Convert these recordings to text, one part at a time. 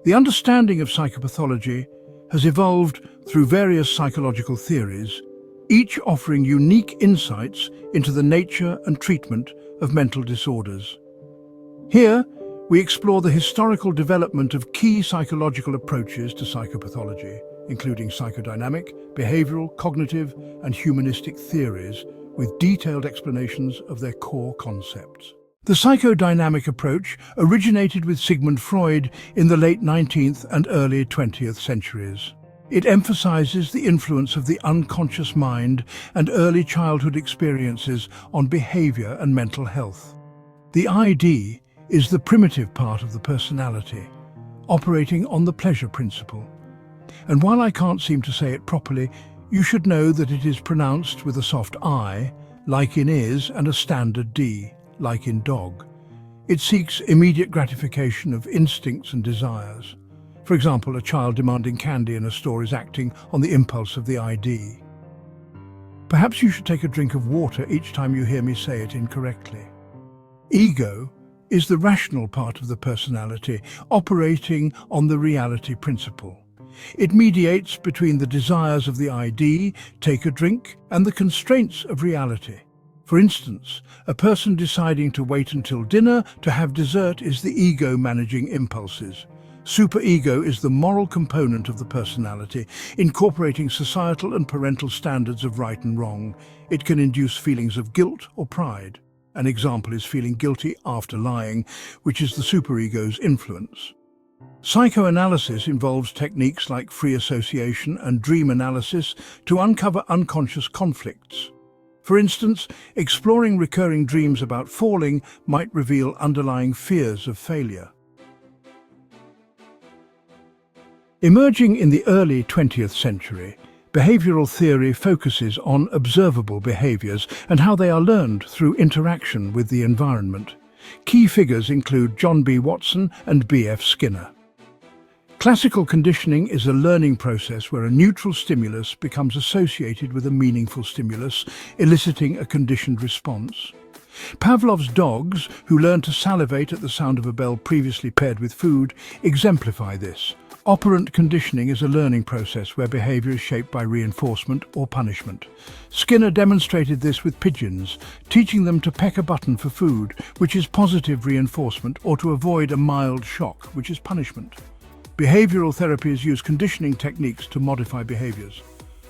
The understanding of psychopathology has evolved through various psychological theories, each offering unique insights into the nature and treatment of mental disorders. Here, we explore the historical development of key psychological approaches to psychopathology, including psychodynamic, behavioral, cognitive, and humanistic theories, with detailed explanations of their core concepts. The psychodynamic approach originated with Sigmund Freud in the late 19th and early 20th centuries. It emphasizes the influence of the unconscious mind and early childhood experiences on behavior and mental health. The ID is the primitive part of the personality, operating on the pleasure principle. And while I can't seem to say it properly, you should know that it is pronounced with a soft I, like in is, and a standard D, like in dog. It seeks immediate gratification of instincts and desires. For example, a child demanding candy in a store is acting on the impulse of the ID. Perhaps you should take a drink of water each time you hear me say it incorrectly. Ego is the rational part of the personality, operating on the reality principle. It mediates between the desires of the ID, take a drink, and the constraints of reality. For instance, a person deciding to wait until dinner to have dessert is the ego managing impulses. Superego is the moral component of the personality, incorporating societal and parental standards of right and wrong. It can induce feelings of guilt or pride. An example is feeling guilty after lying, which is the superego's influence. Psychoanalysis involves techniques like free association and dream analysis to uncover unconscious conflicts. For instance, exploring recurring dreams about falling might reveal underlying fears of failure. Emerging in the early 20th century, behavioral theory focuses on observable behaviors and how they are learned through interaction with the environment. Key figures include John B. Watson and B.F. Skinner. Classical conditioning is a learning process where a neutral stimulus becomes associated with a meaningful stimulus, eliciting a conditioned response. Pavlov's dogs, who learn to salivate at the sound of a bell previously paired with food, exemplify this. Operant conditioning is a learning process where behavior is shaped by reinforcement or punishment. Skinner demonstrated this with pigeons, teaching them to peck a button for food, which is positive reinforcement, or to avoid a mild shock, which is punishment. Behavioral therapies use conditioning techniques to modify behaviors.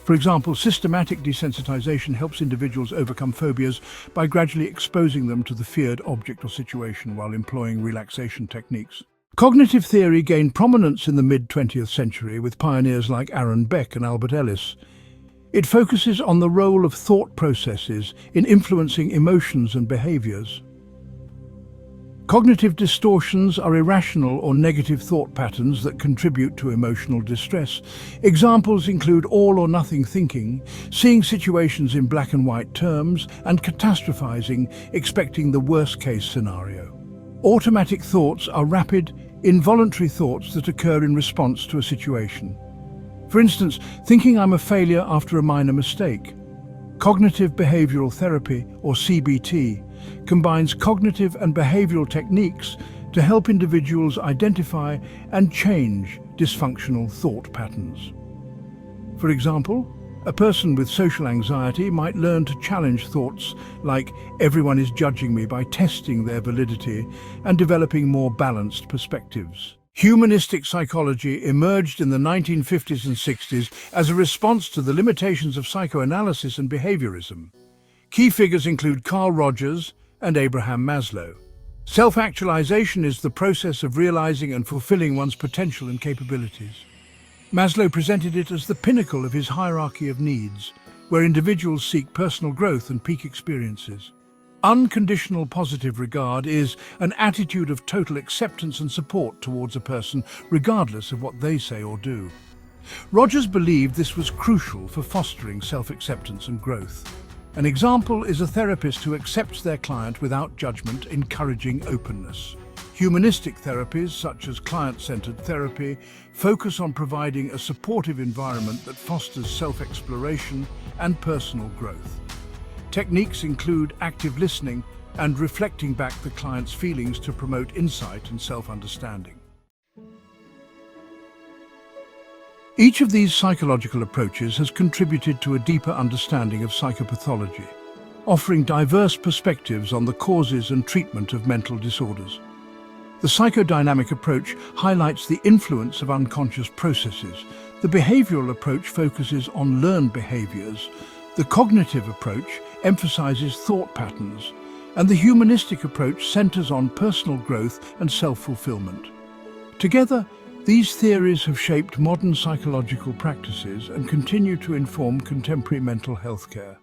For example, systematic desensitization helps individuals overcome phobias by gradually exposing them to the feared object or situation while employing relaxation techniques. Cognitive theory gained prominence in the mid-20th century with pioneers like Beck and Ellis. It focuses on the role of thought processes in influencing emotions and behaviors. Cognitive distortions are irrational or negative thought patterns that contribute to emotional distress. Examples include all or nothing thinking, seeing situations in black and white terms, and catastrophizing, expecting the worst-case scenario. Automatic thoughts are rapid, involuntary thoughts that occur in response to a situation. For instance, thinking I'm a failure after a minor mistake. Cognitive behavioral therapy, or CBT, combines cognitive and behavioral techniques to help individuals identify and change dysfunctional thought patterns. For example, a person with social anxiety might learn to challenge thoughts like "everyone is judging me" by testing their validity and developing more balanced perspectives. Humanistic psychology emerged in the 1950s and 60s as a response to the limitations of psychoanalysis and behaviorism. Key figures include Carl Rogers and Abraham Maslow. Self-actualization is the process of realizing and fulfilling one's potential and capabilities. Maslow presented it as the pinnacle of his hierarchy of needs, where individuals seek personal growth and peak experiences. Unconditional positive regard is an attitude of total acceptance and support towards a person, regardless of what they say or do. Rogers believed this was crucial for fostering self-acceptance and growth. An example is a therapist who accepts their client without judgment, encouraging openness. Humanistic therapies, such as client-centered therapy, focus on providing a supportive environment that fosters self-exploration and personal growth. Techniques include active listening and reflecting back the client's feelings to promote insight and self-understanding. Each of these psychological approaches has contributed to a deeper understanding of psychopathology, offering diverse perspectives on the causes and treatment of mental disorders. The psychodynamic approach highlights the influence of unconscious processes. The behavioral approach focuses on learned behaviors. The cognitive approach emphasizes thought patterns. And the humanistic approach centers on personal growth and self-fulfillment. Together, these theories have shaped modern psychological practices and continue to inform contemporary mental health care.